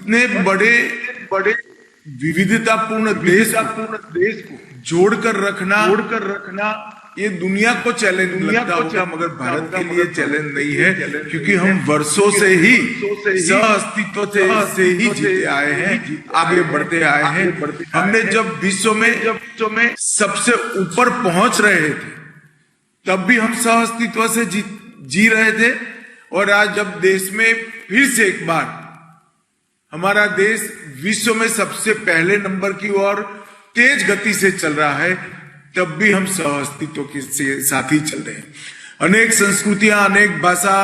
इतने बड़े बड़े विविधतापूर्ण देश को जोड़कर रखना ये दुनिया को चैलेंज लगता होगा, मगर भारत के लिए चैलेंज नहीं है, क्योंकि हम वर्षों से ही सह अस्तित्व से ही जीते आए हैं, आगे बढ़ते आए हैं। हमने जब विश्व में सबसे ऊपर पहुंच रहे थे तब भी हम सह अस्तित्व से जी रहे थे, और आज जब देश में फिर से एक बार हमारा देश विश्व में सबसे पहले नंबर की ओर तेज गति से चल रहा है, तब भी हम सह अस्तित्व के साथ ही चल रहे हैं। अनेक संस्कृतियां, अनेक भाषा,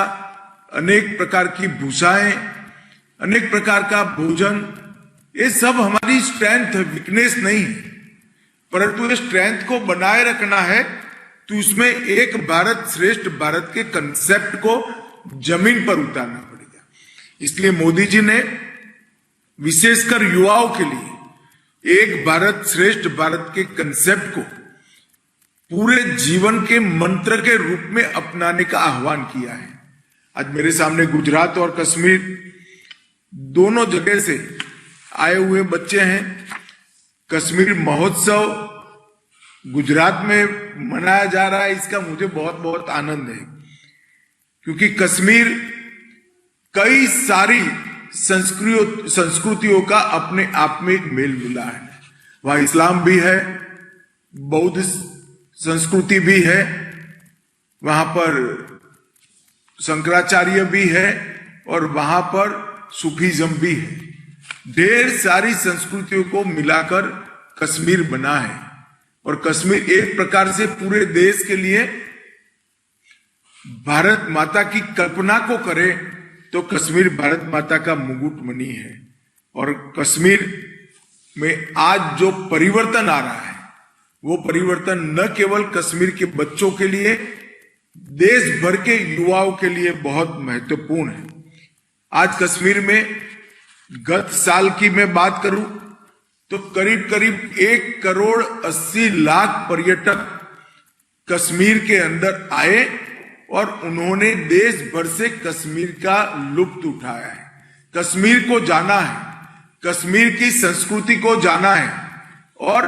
अनेक प्रकार की भूषाएं, अनेक प्रकार का भोजन, ये सब हमारी स्ट्रेंथ है, वीकनेस नहीं है। परंतु ये स्ट्रेंथ को बनाए रखना है तो उसमें एक भारत श्रेष्ठ भारत के कंसेप्ट को जमीन पर उतारना पड़ेगा। इसलिए मोदी जी ने विशेषकर युवाओं के लिए एक भारत श्रेष्ठ भारत के कंसेप्ट को पूरे जीवन के मंत्र के रूप में अपनाने का आह्वान किया है। आज मेरे सामने गुजरात और कश्मीर दोनों जगह से आए हुए बच्चे हैं। कश्मीर महोत्सव गुजरात में मनाया जा रहा है, इसका मुझे बहुत बहुत आनंद है, क्योंकि कश्मीर कई सारी संस्कृतियों का अपने आप में एक मेल मिला है। वहां इस्लाम भी है, बौद्ध संस्कृति भी है, वहां पर शंकराचार्य भी है, और वहां पर सूफीज्म भी है। ढेर सारी संस्कृतियों को मिलाकर कश्मीर बना है, और कश्मीर एक प्रकार से पूरे देश के लिए भारत माता की कल्पना को करे तो कश्मीर भारत माता का मुकुटमणि है। और कश्मीर में आज जो परिवर्तन आ रहा है वो परिवर्तन न केवल कश्मीर के बच्चों के लिए, देश भर के युवाओं के लिए बहुत महत्वपूर्ण है। आज कश्मीर में गत साल की मैं बात करूं तो करीब करीब 1,80,00,000 पर्यटक कश्मीर के अंदर आए, और उन्होंने देश भर से कश्मीर का लुत्फ उठाया है। कश्मीर को जाना है, कश्मीर की संस्कृति को जाना है, और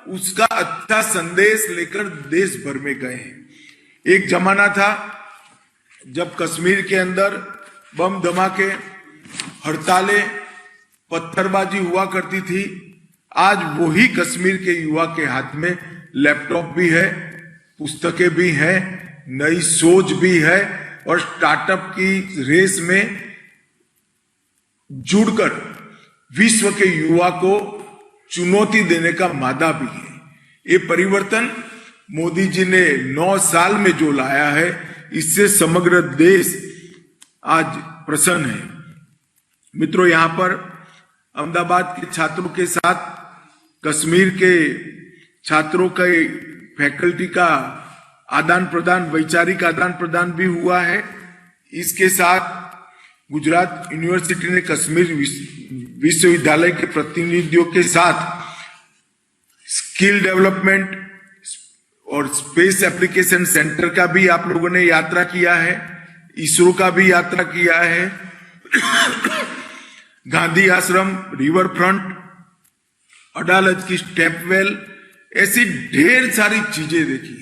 उसका अच्छा संदेश लेकर देश भर में गए हैं। एक जमाना था जब कश्मीर के अंदर बम धमाके, हड़तालें, पत्थरबाजी हुआ करती थी। आज वही कश्मीर के युवा के हाथ में लैपटॉप भी है, पुस्तकें भी हैं, नई सोच भी है, और स्टार्टअप की रेस में जुड़कर विश्व के युवा को चुनौती देने का मादा भी है। ये परिवर्तन मोदी जी ने 9 साल में जो लाया है, इससे समग्र देश आज प्रसन्न है। मित्रों, यहां पर अहमदाबाद के छात्रों के साथ कश्मीर के छात्रों के फैकल्टी का आदान प्रदान, वैचारिक आदान प्रदान भी हुआ है। इसके साथ गुजरात यूनिवर्सिटी ने कश्मीर विश्वविद्यालय के प्रतिनिधियों के साथ स्किल डेवलपमेंट और स्पेस एप्लीकेशन सेंटर का भी आप लोगों ने यात्रा किया है, इसरो का भी यात्रा किया है, गांधी आश्रम, रिवर फ्रंट, अदालत की स्टेपवेल, ऐसी ढेर सारी चीजें देखी।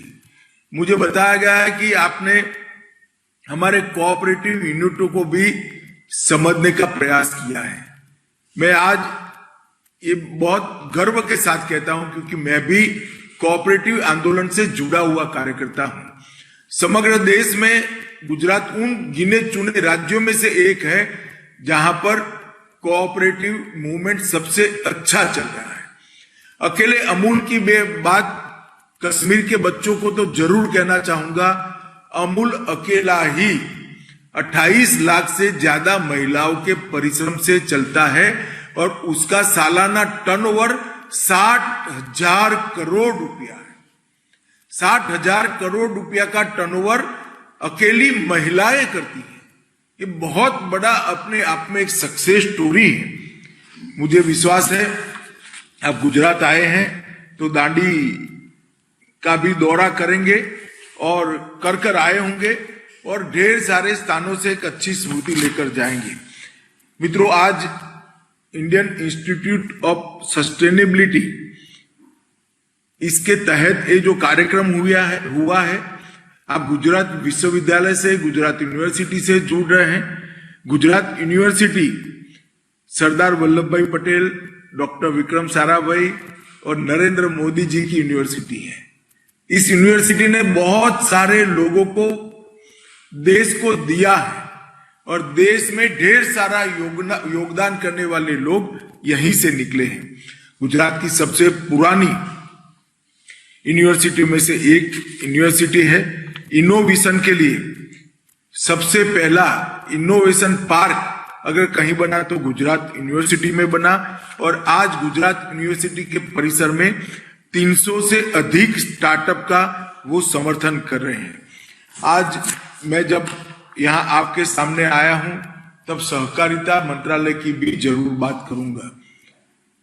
मुझे बताया गया है कि आपने हमारे कोऑपरेटिव यूनिटों को भी समझने का प्रयास किया है। मैं आज ये बहुत गर्व के साथ कहता हूं, क्योंकि मैं भी कोऑपरेटिव आंदोलन से जुड़ा हुआ कार्यकर्ता हूं। समग्र देश में गुजरात उन गिने चुने राज्यों में से एक है जहां पर कोऑपरेटिव मूवमेंट सबसे अच्छा चल रहा है। अकेले अमूल की बात कश्मीर के बच्चों को तो जरूर कहना चाहूंगा। अमूल अकेला ही 28 लाख से ज्यादा महिलाओं के परिश्रम से चलता है, और उसका सालाना टर्नओवर 60,000 करोड़ रुपया है। 60,000 करोड़ रुपया का टर्नओवर अकेली महिलाएं करती है। ये बहुत बड़ा अपने आप में एक सक्सेस स्टोरी है। मुझे विश्वास है आप गुजरात आए हैं तो दांडी का भी दौरा करेंगे, और कर आए होंगे, और ढेर सारे स्थानों से एक अच्छी स्मृति लेकर जाएंगे। मित्रों, आज इंडियन इंस्टीट्यूट ऑफ सस्टेनेबिलिटी, इसके तहत ये जो कार्यक्रम हुआ है, आप गुजरात विश्वविद्यालय से, गुजरात यूनिवर्सिटी से जुड़ रहे हैं। गुजरात यूनिवर्सिटी सरदार वल्लभ भाई पटेल, डॉक्टर विक्रम साराभाई और नरेंद्र मोदी जी की यूनिवर्सिटी है। इस यूनिवर्सिटी ने बहुत सारे लोगों को देश को दिया है और देश में ढेर सारा योगदान करने वाले लोग यहीं से निकले हैं। गुजरात की सबसे पुरानी यूनिवर्सिटी में से एक यूनिवर्सिटी है। इनोवेशन के लिए सबसे पहला इनोवेशन पार्क अगर कहीं बना तो गुजरात यूनिवर्सिटी में बना, और आज गुजरात यूनिवर्सिटी के परिसर में 300 से अधिक स्टार्टअप का वो समर्थन कर रहे हैं। आज मैं जब यहाँ आपके सामने आया हूं तब सहकारिता मंत्रालय की भी जरूर बात करूंगा।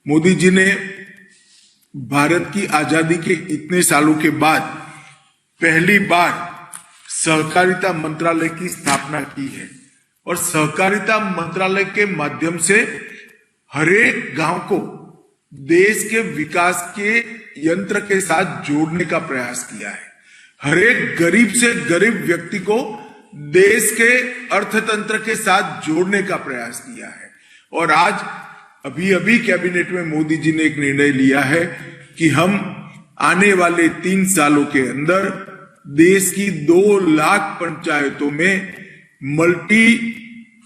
मोदी जी ने भारत की आजादी के इतने सालों के बाद पहली बार सहकारिता मंत्रालय की स्थापना की है और सहकारिता मंत्रालय के माध्यम से हरेक गांव को देश के विकास के यंत्र के साथ जोड़ने का प्रयास किया है। हरेक गरीब से गरीब व्यक्ति को देश के अर्थतंत्र के साथ जोड़ने का प्रयास किया है। और आज अभी कैबिनेट में मोदी जी ने एक निर्णय लिया है कि हम आने वाले 3 सालों के अंदर देश की 2 लाख पंचायतों में मल्टी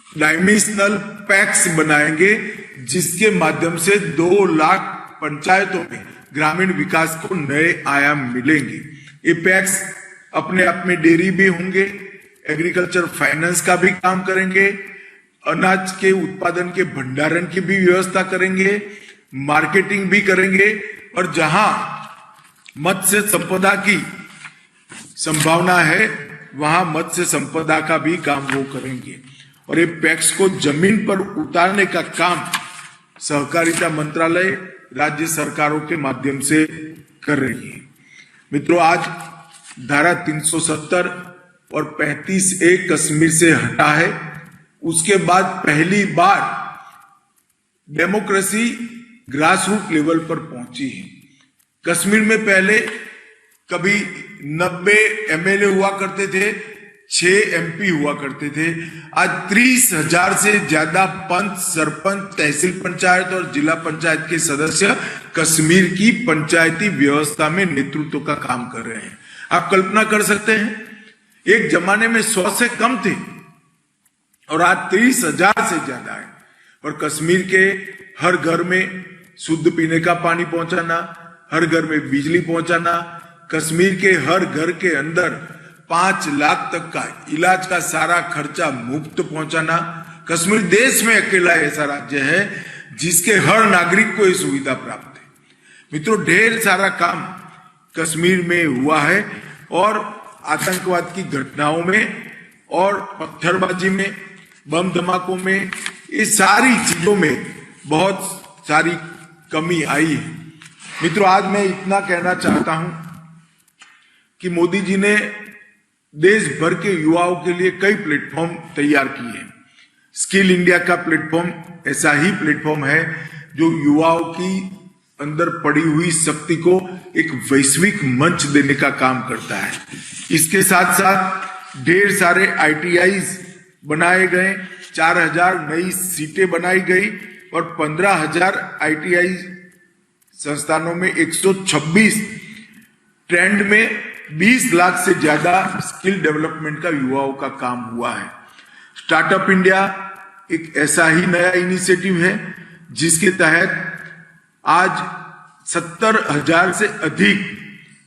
डायमेंशनल पैक्स बनाएंगे, जिसके माध्यम से 2 लाख पंचायतों में ग्रामीण विकास को नए आयाम मिलेंगे। ये पैक्स अपने आप में डेयरी भी होंगे, एग्रीकल्चर फाइनेंस का भी काम करेंगे, अनाज के उत्पादन के भंडारण की भी व्यवस्था करेंगे, मार्केटिंग भी करेंगे, और जहां मत्स्य संपदा की संभावना है वहां मत्स्य संपदा का भी काम वो करेंगे। और ये पैक्स को जमीन पर उतारने का काम सहकारिता मंत्रालय राज्य सरकारों के माध्यम से कर रही है। मित्रों, आज धारा 370 और 35A कश्मीर से हटा है। उसके बाद पहली बार डेमोक्रेसी ग्रास रूट लेवल पर पहुंची है। कश्मीर में पहले कभी 90 MLA हुआ करते थे, 6 MP हुआ करते थे। आज 30,000 से ज्यादा पंच, सरपंच, तहसील पंचायत और जिला पंचायत के सदस्य कश्मीर की पंचायती व्यवस्था में नेतृत्व का काम कर रहे हैं। आप कल्पना कर सकते हैं, एक जमाने में 100 से कम थे और आज 30,000 से ज्यादा है। और कश्मीर के हर घर में शुद्ध पीने का पानी पहुंचाना, हर घर में बिजली पहुंचाना, कश्मीर के हर घर के अंदर 5 लाख तक का इलाज का सारा खर्चा मुफ्त पहुंचाना। कश्मीर देश में अकेला ऐसा राज्य है जिसके हर नागरिक को ये सुविधा प्राप्त है। मित्रों, ढेर सारा काम कश्मीर में हुआ है और आतंकवाद की घटनाओं में और पत्थरबाजी में, बम धमाकों में, ये सारी चीजों में बहुत सारी कमी आई है। मित्रों, आज मैं इतना कहना चाहता हूं कि मोदी जी ने देश भर के युवाओं के लिए कई प्लेटफॉर्म तैयार किए हैं। स्किल इंडिया का प्लेटफॉर्म ऐसा ही प्लेटफॉर्म है जो युवाओं की अंदर पड़ी हुई शक्ति को एक वैश्विक मंच देने का काम करता है। इसके साथ साथ ढेर सारे ITIs बनाए गए, 4,000 नई सीटें बनाई गई और 15,000 ITI संस्थानों में 126 ट्रेंड में 20 लाख से ज्यादा स्किल डेवलपमेंट का युवाओं का काम हुआ है। स्टार्टअप इंडिया एक ऐसा ही नया इनिशिएटिव है जिसके तहत आज 70,000 से अधिक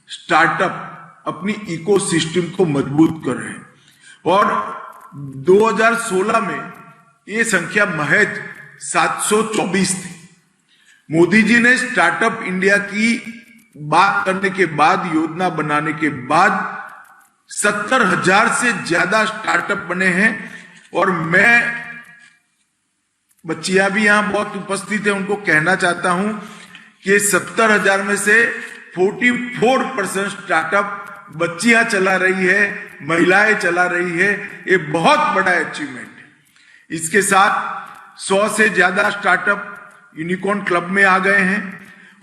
स्टार्टअप अपनी इकोसिस्टम को मजबूत कर रहे हैं और 2016 में ये संख्या महज 724 थी। मोदी जी ने स्टार्टअप इंडिया की बात करने के बाद, योजना बनाने के बाद 70,000 से ज्यादा स्टार्टअप बने हैं। और मैं, बच्चियां भी यहां बहुत उपस्थित है, उनको कहना चाहता हूं कि 70,000 में से 44% स्टार्टअप बच्चियां चला रही है, महिलाएं चला रही है। ये बहुत बड़ा अचीवमेंट है। इसके साथ 100 से ज्यादा स्टार्टअप यूनिकॉर्न क्लब में आ गए हैं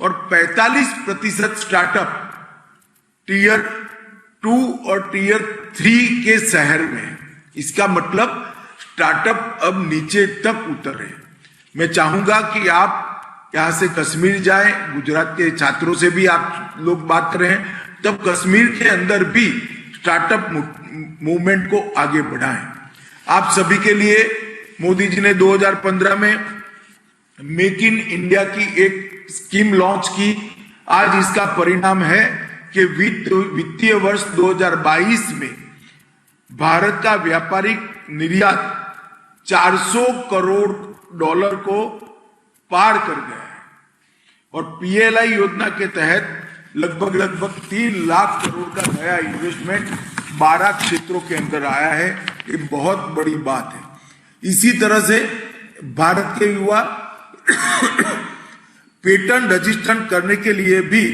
और 45% स्टार्टअप टीयर 2 और टीयर 3 के शहर में है। इसका मतलब स्टार्टअप अब नीचे तक उतरे। मैं चाहूंगा कि आप यहां से कश्मीर जाएं, गुजरात के छात्रों से भी आप लोग बात करें, तब कश्मीर के अंदर भी स्टार्टअप मूवमेंट को आगे बढ़ाएं। आप सभी के लिए मोदी जी ने 2015 में मेक इन इंडिया की एक स्कीम लॉन्च की। आज इसका परिणाम है कि वित्तीय वर्ष 2022 में भारत का व्यापारिक निर्यात $400 करोड़ को पार कर गया है और पीएलआई योजना के तहत लगभग 3 लाख करोड़ का नया इन्वेस्टमेंट 12 क्षेत्रों के अंदर आया है। ये बहुत बड़ी बात है। इसी तरह से भारत के युवा पेटेंट रजिस्ट्रेशन करने के लिए भी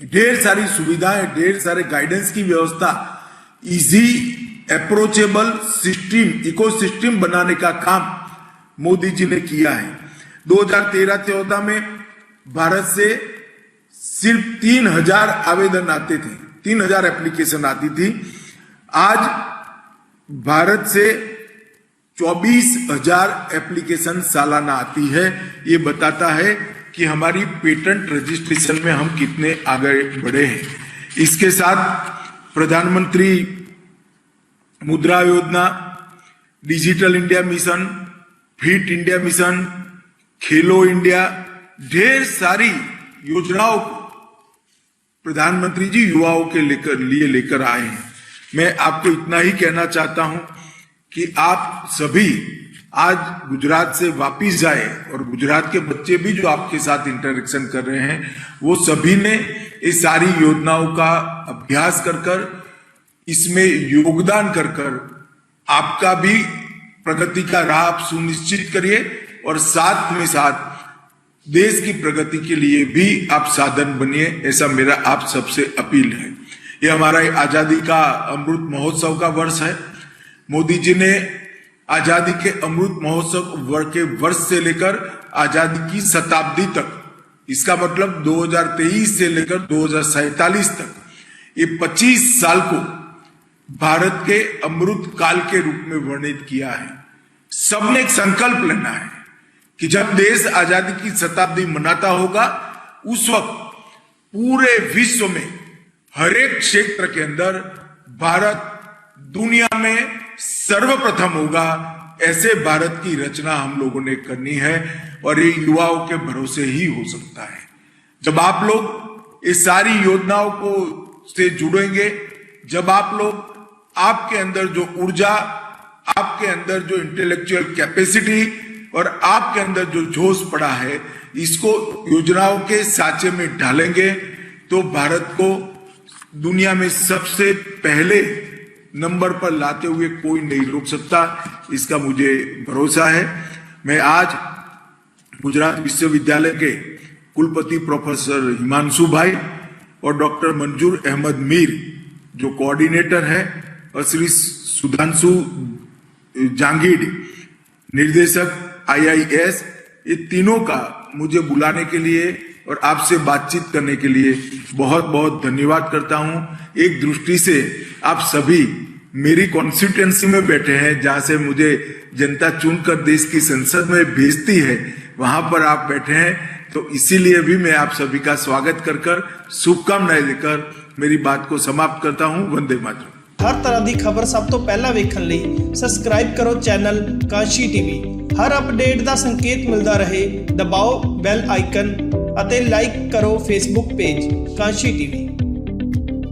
ढेर सारी सुविधाएं, ढेर सारे गाइडेंस की व्यवस्था, इजी अप्रोचेबल सिस्टम, इकोसिस्टम बनाने का काम मोदी जी ने किया है। 2013-14 में भारत से सिर्फ 3000 आवेदन आते थे, 3000 एप्लीकेशन आती थी। आज भारत से 24,000 एप्लीकेशन सालाना आती है। ये बताता है कि हमारी पेटेंट रजिस्ट्रेशन में हम कितने आगे बढ़े हैं। इसके साथ प्रधानमंत्री मुद्रा योजना, digital India mission, fit India mission, खेलो इंडिया, ढेर सारी योजनाओं को प्रधानमंत्री जी युवाओं के लिए लेकर आए हैं। मैं आपको इतना ही कहना चाहता हूं कि आप सभी आज गुजरात से वापिस जाए और गुजरात के बच्चे भी जो आपके साथ इंटरेक्शन कर रहे हैं, वो सभी ने इस सारी योजनाओं का अभ्यास कर इसमें योगदान कर आपका भी प्रगति का राह आप सुनिश्चित करिए और साथ में साथ देश की प्रगति के लिए भी आप साधन बनिए, ऐसा मेरा आप सबसे अपील है। ये हमारा आजादी का अमृत महोत्सव का वर्ष है। मोदी जी ने आजादी के अमृत महोत्सव के वर्ष से लेकर आजादी की शताब्दी तक, इसका मतलब 2023 से लेकर 2047 तक, ये 25 साल को भारत के अमृत काल के रूप में वर्णित किया है। सबने एक संकल्प लेना है कि जब देश आजादी की शताब्दी मनाता होगा, उस वक्त पूरे विश्व में हर एक क्षेत्र के अंदर भारत दुनिया में सर्वप्रथम होगा। ऐसे भारत की रचना हम लोगों ने करनी है और ये युवाओं के भरोसे ही हो सकता है। जब आप लोग इस सारी योजनाओं को से जुड़ेंगे, जब आप लोग, आपके अंदर जो ऊर्जा, आपके अंदर जो इंटेलेक्चुअल कैपेसिटी और आपके अंदर जो जोश पड़ा है, इसको योजनाओं के साँचे में ढालेंगे तो भारत को दुनिया में सबसे पहले नंबर पर लाते हुए कोई नहीं रोक सकता। इसका मुझे भरोसा है। मैं आज गुजरात विश्वविद्यालय के कुलपति प्रोफेसर हिमांशु भाई और डॉक्टर मंजूर अहमद मीर जो कोऑर्डिनेटर है और श्री सुधांशु जांगीड निर्देशक IIS, ये तीनों का मुझे बुलाने के लिए और आपसे बातचीत करने के लिए बहुत बहुत धन्यवाद करता हूं। एक दृष्टि से आप सभी मेरी कॉन्स्टिट्यूएंसी में बैठे हैं, जहां से मुझे जनता चुनकर देश की संसद में भेजती है, वहां पर आप बैठे हैं, तो इसीलिए भी मैं आप सभी का स्वागत कर शुभकामनाएं देकर मेरी बात को समाप्त करता हूं। वंदे मातरम। हर तरह की खबर सब तो पहला वेखण लई सबसक्राइब करो चैनल कांशी टीवी। हर अपडेट का संकेत मिलता रहे, दबाओ बैल आइकन अते लाइक करो फेसबुक पेज कांशी टीवी।